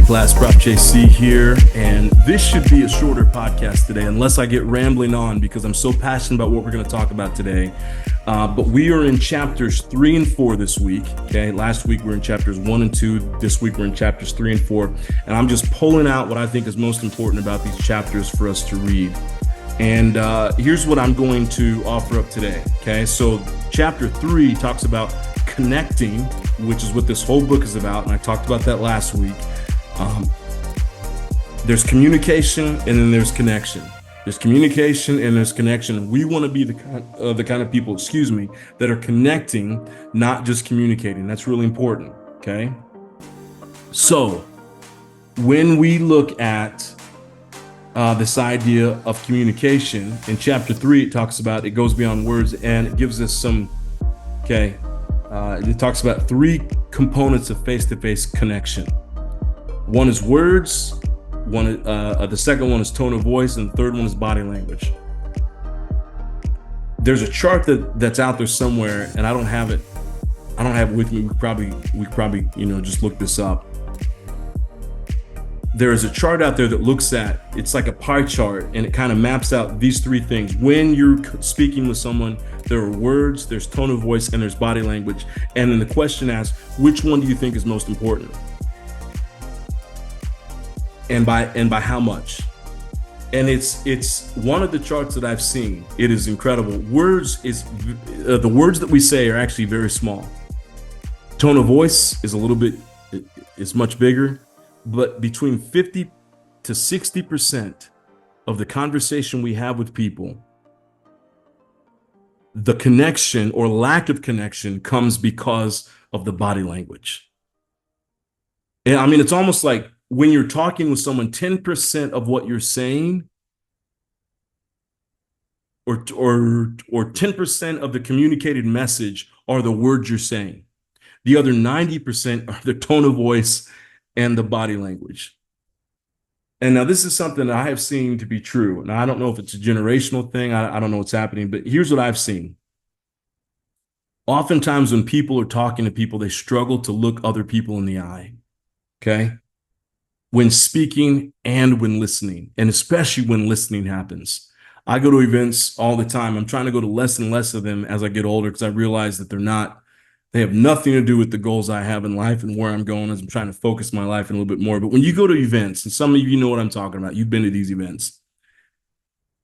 Class, Prof JC here, and this should be a shorter podcast today unless I get rambling on because I'm so passionate about what we're going to talk about today. But we are in chapters 3 and 4 this week. Okay, last week we were in chapters 1 and 2. This week we're in chapters 3 and 4, and I'm just pulling out what I think is most important about these chapters for us to read. And here's what I'm going to offer up today. Okay, so chapter 3 talks about connecting, which is what this whole book is about, and I talked about that last week. There's communication and then there's connection. There's communication and there's connection. We want to be the kind of people, that are connecting, not just communicating. That's really important, okay? So when we look at this idea of communication, in chapter 3, it talks about, it goes beyond words and it gives us some, it talks about 3 components of face-to-face connection. One is words, the second one is tone of voice, and the third one is body language. There's a chart that's out there somewhere, and I don't have it with me. We probably just look this up. There is a chart out there that looks at, it's like a pie chart, and it kind of maps out these 3 things. When you're speaking with someone, there are words, there's tone of voice, and there's body language. And then the question asks, which one do you think is most important? And by how much? And it's one of the charts that I've seen. It is incredible. The words that we say are actually very small. Tone of voice is is much bigger, but between 50 to 60% of the conversation we have with people, the connection or lack of connection comes because of the body language. And I mean, it's almost like when you're talking with someone, 10% of what you're saying or 10% of the communicated message are the words you're saying. The other 90% are the tone of voice and the body language. And now this is something that I have seen to be true. Now, I don't know if it's a generational thing. I don't know what's happening, but here's what I've seen. Oftentimes when people are talking to people, they struggle to look other people in the eye, okay? When speaking and when listening, and especially when listening happens. I go to events all the time. I'm trying to go to less and less of them as I get older because I realize that they have nothing to do with the goals I have in life and where I'm going as I'm trying to focus my life in a little bit more. But when you go to events, and some of you know what I'm talking about, you've been to these events,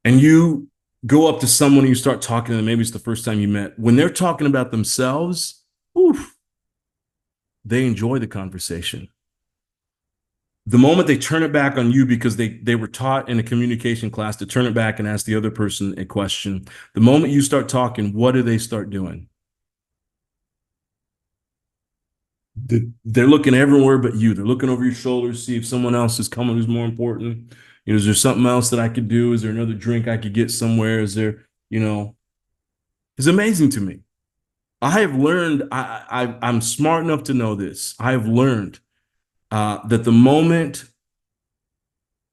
and you go up to someone and you start talking to them, maybe it's the first time you met, when they're talking about themselves, they enjoy the conversation. The moment they turn it back on you because they were taught in a communication class to turn it back and ask the other person a question, the moment you start talking, what do they start doing? They're looking everywhere but you. They're looking over your shoulder to see if someone else is coming who's more important. Is there something else that I could do? Is there another drink I could get somewhere? Is there, it's amazing to me. I have learned, I'm smart enough to know this. I have learned that the moment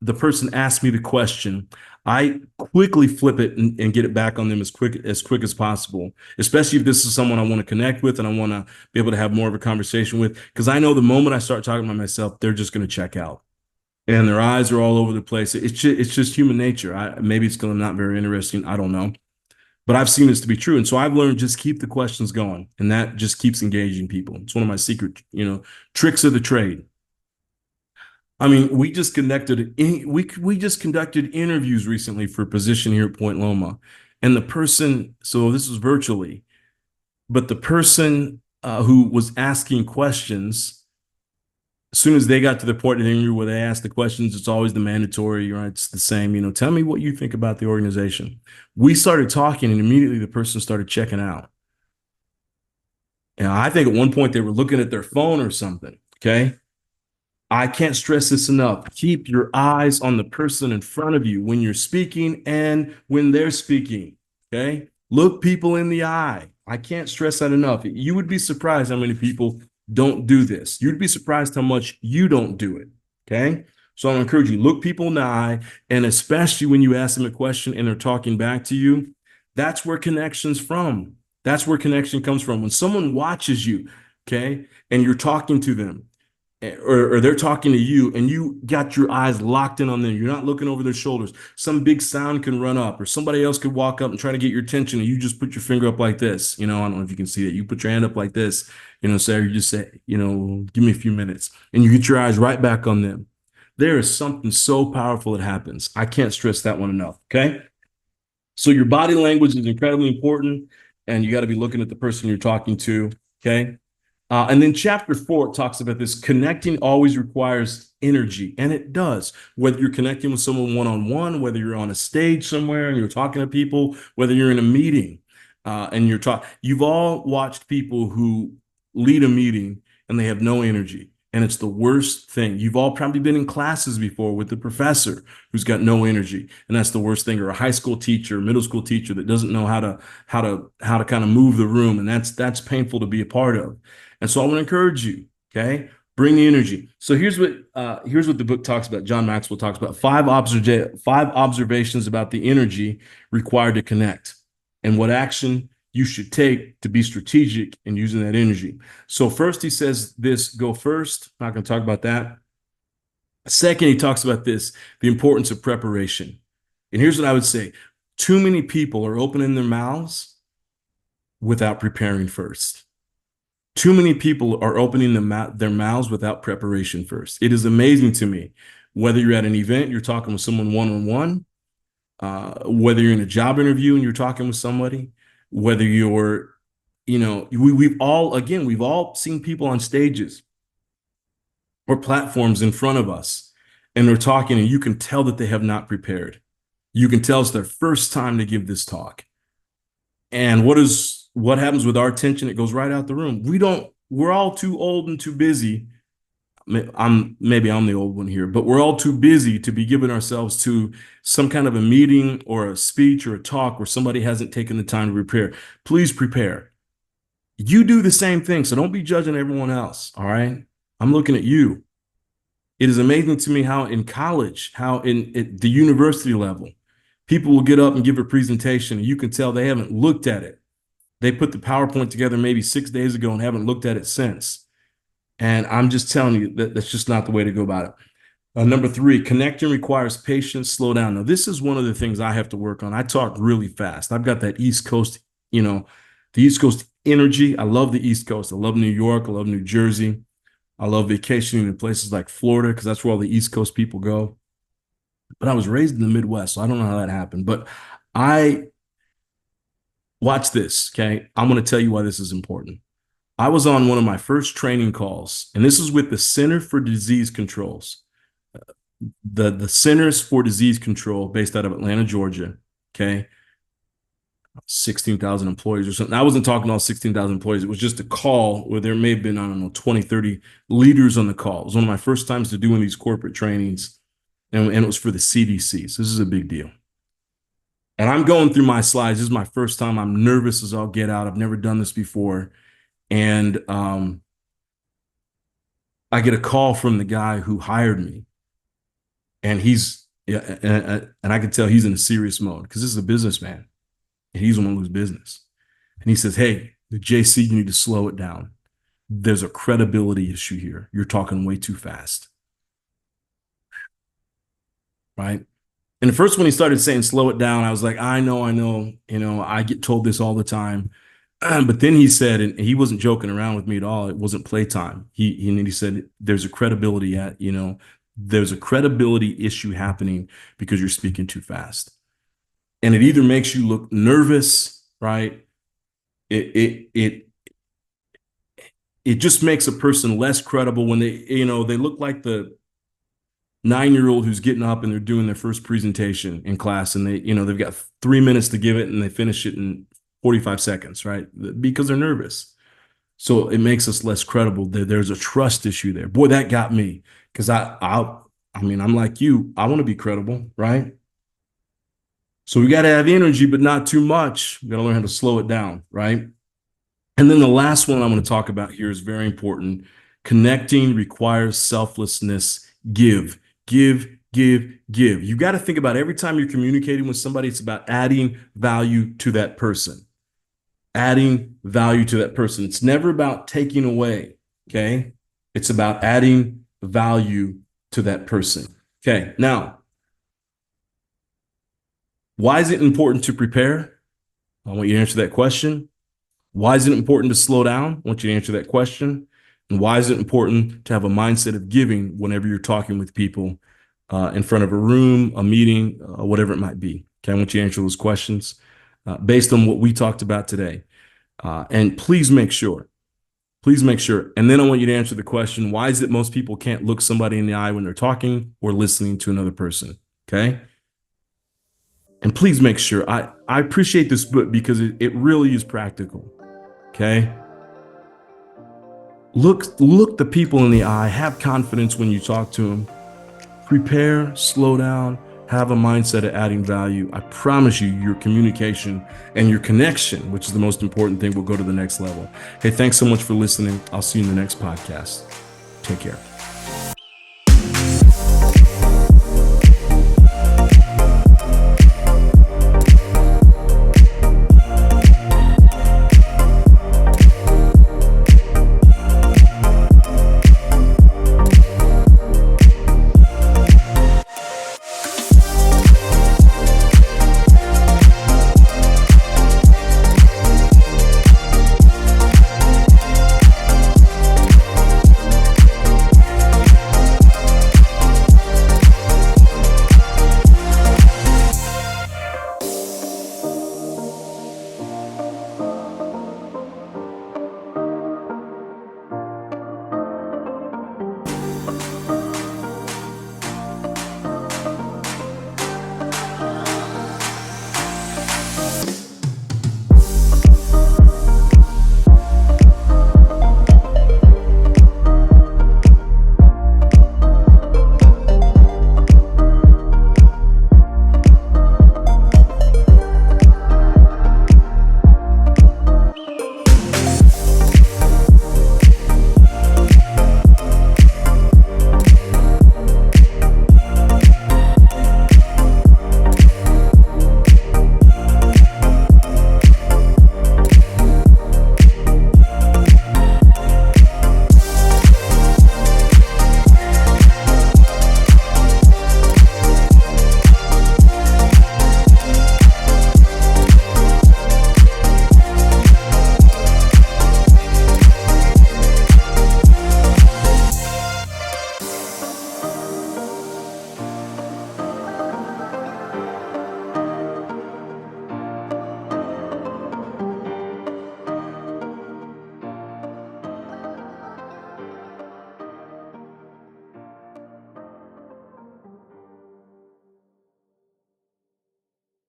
the person asks me the question, I quickly flip it and get it back on them as quick as possible, especially if this is someone I want to connect with and I want to be able to have more of a conversation with, because I know the moment I start talking about myself, they're just going to check out and their eyes are all over the place. It's just human nature. Maybe it's because I'm not very interesting. I don't know. But I've seen this to be true. And so I've learned just keep the questions going, and that just keeps engaging people. It's one of my secret, tricks of the trade. I mean, we just conducted interviews recently for a position here at Point Loma, and the person, so this was virtually, but the person who was asking questions, as soon as they got to the point in the interview where they asked the questions, it's always the mandatory, right? It's the same, tell me what you think about the organization. We started talking, and immediately the person started checking out. And I think at one point they were looking at their phone or something, okay? I can't stress this enough. Keep your eyes on the person in front of you when you're speaking and when they're speaking, okay? Look people in the eye. I can't stress that enough. You would be surprised how many people don't do this. You'd be surprised how much you don't do it, okay? So I encourage you, look people in the eye, and especially when you ask them a question and they're talking back to you, that's where connection's from. That's where connection comes from. When someone watches you, okay, and you're talking to them, or they're talking to you and you got your eyes locked in on them. You're not looking over their shoulders. Some big sound can run up, or somebody else could walk up and try to get your attention, and you just put your finger up like this. I don't know if you can see that. You put your hand up like this, Sarah, you just say, give me a few minutes, and you get your eyes right back on them. There is something so powerful that happens. I can't stress that one enough. Okay. So your body language is incredibly important, and you got to be looking at the person you're talking to. Okay. And then chapter 4 talks about this. Connecting always requires energy, and it does. Whether you're connecting with someone one-on-one, whether you're on a stage somewhere and you're talking to people, whether you're in a meeting and you're talking, you've all watched people who lead a meeting and they have no energy. And it's the worst thing. You've all probably been in classes before with the professor who's got no energy, and that's the worst thing. Or a high school teacher, middle school teacher that doesn't know how to kind of move the room, and that's painful to be a part of. And so I want to encourage you, okay? Bring the energy. So here's what the book talks about. John Maxwell talks about five observations about the energy required to connect, and what action you should take to be strategic in using that energy. So first, he says this: go first. I'm not going to talk about that. Second, he talks about this: the importance of preparation. And here's what I would say: too many people are opening their mouths without preparing first. Too many people are opening their mouths without preparation first. It is amazing to me, whether you're at an event, you're talking with someone one-on-one, whether you're in a job interview and you're talking with somebody, whether you're, we've all seen people on stages or platforms in front of us, and they're talking, and you can tell that they have not prepared. You can tell it's their first time to give this talk. And what happens with our attention? It goes right out the room. We're all too old and too busy. Maybe I'm the old one here, but we're all too busy to be giving ourselves to some kind of a meeting or a speech or a talk where somebody hasn't taken the time to prepare. Please prepare. You do the same thing, so don't be judging everyone else, all right? I'm looking at you. It is amazing to me how in college, how at the university level, people will get up and give a presentation, and you can tell they haven't looked at it. They put the PowerPoint together maybe 6 days ago and haven't looked at it since. And I'm just telling you that that's just not the way to go about it. Number 3, connecting requires patience. Slow down. Now, this is one of the things I have to work on. I talk really fast. I've got that East Coast, the East Coast energy. I love the East Coast. I love New York. I love New Jersey. I love vacationing in places like Florida because that's where all the East Coast people go. But I was raised in the Midwest, so I don't know how that happened. But watch this, okay? I'm going to tell you why this is important. I was on one of my first training calls, and this is with the Center for Disease Controls, the Centers for Disease Control based out of Atlanta, Georgia, okay? 16,000 employees or something. I wasn't talking to all 16,000 employees. It was just a call where there may have been, I don't know, 20, 30 leaders on the call. It was one of my first times to doing these corporate trainings, and it was for the CDC. So this is a big deal. And I'm going through my slides. This is my first time. I'm nervous as I'll get out. I've never done this before. And I get a call from the guy who hired me. And and I can tell he's in a serious mode because this is a businessman. And he's the one who's business. And he says, hey, the JC, you need to slow it down. There's a credibility issue here. You're talking way too fast. Right? And the first when he started saying slow it down, I was like, I know, I get told this all the time. But then he said, and he wasn't joking around with me at all. It wasn't playtime. He said, there's a credibility there's a credibility issue happening because you're speaking too fast. And it either makes you look nervous, right? It just makes a person less credible when they look like the 9-year-old who's getting up and they're doing their first presentation in class, and they've got 3 minutes to give it and they finish it in 45 seconds, right? Because they're nervous. So it makes us less credible. There's a trust issue there. Boy, that got me because I'm like you. I want to be credible, right? So we got to have energy, but not too much. We got to learn how to slow it down, right? And then the last one I'm going to talk about here is very important. Connecting requires selflessness. Give. You got to think about every time you're communicating with somebody, it's about adding value to that person. Adding value to that person. It's never about taking away, okay? It's about adding value to that person. Okay, now, why is it important to prepare? I want you to answer that question. Why is it important to slow down? I want you to answer that question. And why is it important to have a mindset of giving whenever you're talking with people in front of a room, a meeting, whatever it might be? Okay, I want you to answer those questions based on what we talked about today. And please make sure, and then I want you to answer the question, why is it most people can't look somebody in the eye when they're talking or listening to another person? Okay. And please make sure, I appreciate this book because it really is practical. Okay. Look the people in the eye, have confidence when you talk to them, prepare, slow down, have a mindset of adding value. I promise you, your communication and your connection, which is the most important thing, will go to the next level. Hey, thanks so much for listening. I'll see you in the next podcast. Take care.